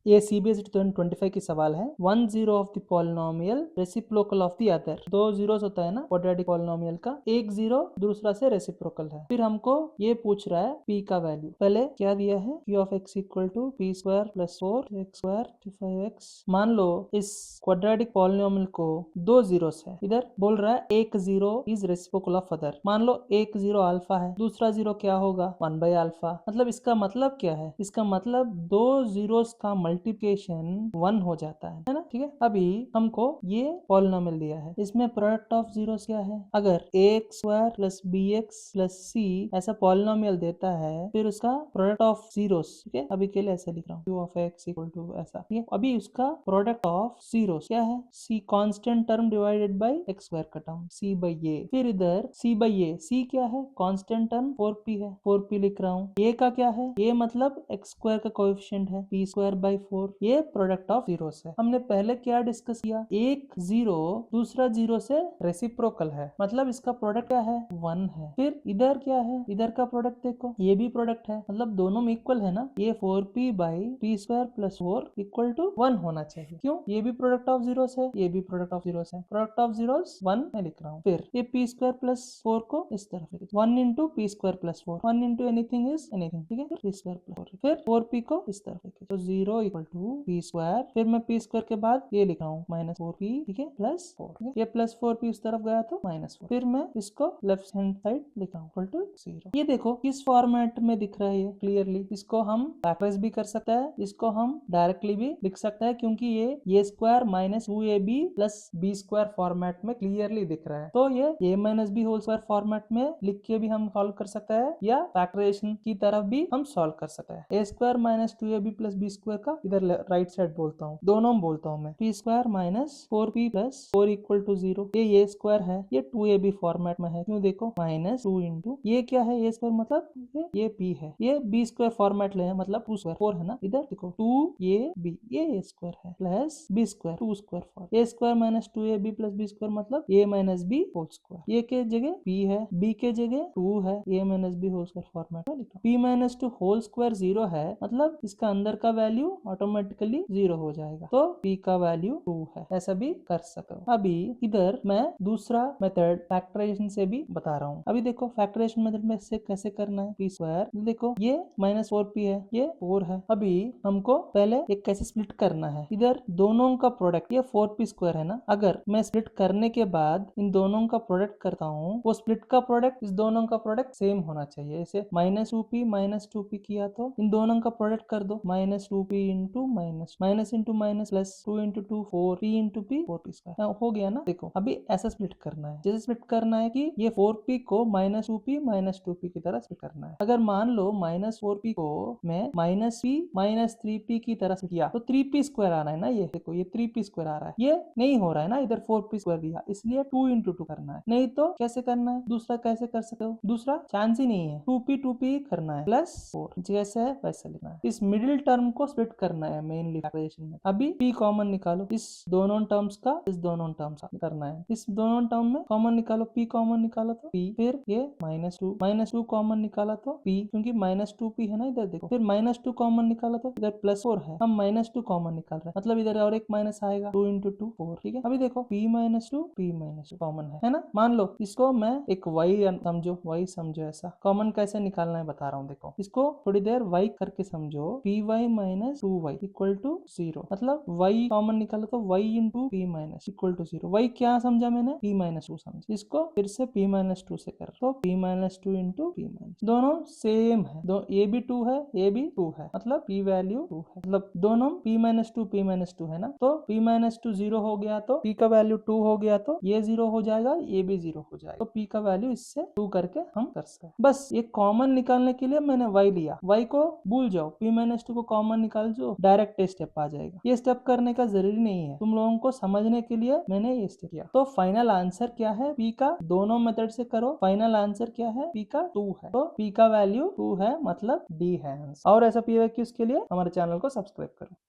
ये CBSE 2025 की सवाल है। 1 zero of the polynomial reciprocal of the other. 2 zeros होता है ना क्वाड्रेटिक पॉलिनोमियल का, एक जीरो दूसरा से रेसिप्रोकल है। फिर हमको ये पूछ रहा है p का वैल्यू। पहले क्या दिया है, p of x equal to p square plus 4x square 5x। मान लो इस क्वाड्रेटिक पॉलिनोमियल को 2 जीरोस है, इधर बोल रहा है एक zero is reciprocal of other. मान लो एक जीरो अल्फा है, दूसरा जीरो क्या होगा 1 बाई अल्फा। मतलब इसका मतलब क्या है, इसका मतलब 2 जीरोस का मल्टीप्लिकेशन 1 हो जाता है ना। ठीक है, अभी हमको ये पॉलिनोमियल दिया है, इसमें प्रोडक्ट ऑफ जीरोस क्या है। अगर x square plus b x plus c ऐसा पॉलिनोमियल देता है, फिर उसका प्रोडक्ट ऑफ जीरोस, ठीक है, अभी के लिए ऐसे लिख रहा हूँ Q of X equal to ऐसा। ठीक है, अभी उसका प्रोडक्ट ऑफ जीरोस क्या है, c constant term divided by x square का टर्म सी बाई ए। फिर इधर सी बाई ए, सी क्या है कांस्टेंट टर्म 4p है, 4p लिख रहा हूँ। ए का क्या है, ए मतलब एक्स स्क्वायर का कोएफिशिएंट है p स्क्वायर बाई 4। ये प्रोडक्ट ऑफ जीरोस है। हमने पहले क्या डिस्कस किया, एक जीरो दूसरा जीरो से रेसिप्रोकल है, मतलब इसका प्रोडक्ट क्या है 1 है। फिर इधर क्या है, इधर का प्रोडक्ट देखो, ये भी प्रोडक्ट है, मतलब दोनों में इक्वल है ना। ये 4p by p square plus 4 equal to 1 होना चाहिए। क्यों, ये भी प्रोडक्ट ऑफ जीरोस है, ये भी प्रोडक्ट ऑफ जीरोस है। प्रोडक्ट ऑफ जीरोस 1 मैं लिख रहा हूँ। फिर ये p स्क्वायर प्लस 4 को इस तरफ लिख, 1 into p square plus 4, 1 into anything is anything. ठीक है, p स्क्वायर प्लस 4, फिर 4p को इस तरफ लिखे, तो 0 इक्वल टू p स्क्वायर। फिर मैं p स्क्वायर के बाद ये लिख रहा हूँ माइनस 4p, ठीक है, प्लस 4। ठीक है, ये प्लस 4p उस तरफ गया तो माइनस 4। फिर मैं इसको लेफ्ट हैंड साइड लिख रहा हूँ इक्वल टू 0। ये देखो किस फॉर्मेट में दिख रहा है ये क्लियरली। इसको हम फैक्टराइज भी कर सकते हैं, इसको हम डायरेक्टली भी लिख सकते हैं, क्योंकि ये square minus 2ab plus b square format में क्लियरली दिख रहा है। तो ये a minus B whole square format में लिख के भी हम सॉल्व कर सकते हैं, या फैक्टराइजेशन की तरफ भी हम सॉल्व कर सकते हैं। a square minus 2ab plus b square का इधर राइट साइड बोलता हूँ, दोनों में बोलता हूँ मैं। p square minus 4p plus 4 equal to 0। ये a स्क्वायर है, ये 2ab फॉर्मेट में है, क्यों देखो माइनस 2 इंटू ये क्या है a स्क्वायर, मतलब ये p है। ये b स्क्वायर फॉर्मेट ले है, मतलब 2 स्क्वायर 4 है ना, इधर देखो 2ab ये a स्क्वायर है plus b square 2 square 4। a square minus 2ab plus b square मतलब a minus b whole square. ये के जगह p है, b के जगह 2 है, a minus b whole square format में लिखा। p माइनस 2 होल स्क्वायर 0 है, मतलब इसका अंदर का वैल्यू ऑटोमेटिकली 0 हो जाएगा, तो p का वैल्यू 2 है। ऐसा भी कर सको। अभी इधर मैं दूसरा मेथड फैक्टराइजेशन से भी बता रहा हूँ। अभी देखो फैक्टराइजेशन मेथड में से कैसे करना है। p स्क्वायर देखो ये माइनस 4p है, ये 4 है। अभी हमको पहले एक कैसे स्प्लिट करना है, इधर दोनों का प्रोडक्ट ये 4p स्क्वायर है ना, अगर मैं स्प्लिट करने के बाद इन दोनों का प्रोडक्ट करता हूँ, वो स्प्लिट का प्रोडक्ट इस दोनों का प्रोडक्ट सेम होना चाहिए। जैसे माइनस 2p किया तो इन दोनों का प्रोडक्ट कर दो, minus 2p into minus, minus into minus plus 2 into 2 4, p into p 4p square हो गया ना। देखो अभी ऐसा स्प्लिट करना है, जैसे स्प्लिट करना है कि ये 4p को माइनस 2p की तरह स्प्लिट करना है। अगर मान लो माइनस 4p को मैं माइनस p माइनस 3p की तरह स्प्लिट किया तो 3p स्क्वायर आ रहा है ना। ये देखो ये 3p स्क्वायर आ रहा है, ये नहीं हो रहा है ना, इधर 4p स्क्वायर दिया, इसलिए 2 इंटू 2 करना है। नहीं तो कैसे करना है, दूसरा कैसे कर सकते हो, दूसरा चांस ही नहीं है, 2p करना है प्लस 4, जैसे है वैसे लिखना है। इस मिडिल टर्म को स्प्लिट करना है मेनली फैक्टराइजेशन में। अभी p कॉमन निकालो, इस दोनों टर्म्स का इस दोनों टर्म्स का करना है। इस दोनों टर्म में कॉमन निकालो, p कॉमन निकालो तो p, फिर ये माइनस 2 कॉमन निकाला तो p, क्योंकि माइनस 2p है ना इधर देखो। फिर माइनस 2 कॉमन निकाला तो इधर प्लस 4 है, हम माइनस 2 कॉमन निकाल रहे हैं, मतलब इधर और एक माइनस आएगा, 2 इंटू 2 4। ठीक है, अभी देखो p माइनस 2 कॉमन है ना। मान लो इसको मैं एक y समझो ऐसा कॉमन कैसे निकालना है बता रहा हूँ। देखो इसको थोड़ी देर y करके समझो, py minus 2y equal to 0, मतलब y कॉमन निकालो तो y into p minus equal to 0। y क्या समझा मैंने, p माइनस 2 समझा। इसको फिर से p माइनस 2 से कर, तो p minus 2 into p minus, दोनों सेम है, ये भी 2 है, ये भी 2 है, मतलब p वैल्यू 2 है, मतलब दोनों p माइनस 2 है ना। तो p माइनस 2 0 हो गया तो p का वैल्यू 2 हो गया, तो ये 0 हो जाएगा, ये भी 0 हो जाएगा, तो p का वैल्यू इससे 2 करके हम कर सकते हैं। बस ये कॉमन निकालने के लिए मैंने y लिया, y को भूल जाओ, p माइनस 2 को कॉमन निकाल जो, डायरेक्ट स्टेप आ जाएगा। ये स्टेप करने का जरूरी नहीं है, तुम लोगों को समझने के लिए मैंने ये स्टेप किया। तो फाइनल आंसर क्या है, p का दोनों मेथड से करो, फाइनल आंसर क्या है, p का 2 है, तो p का वैल्यू 2 है, मतलब d है आंसर। और ऐसा PYQs के लिए हमारे चैनल को सब्सक्राइब करो।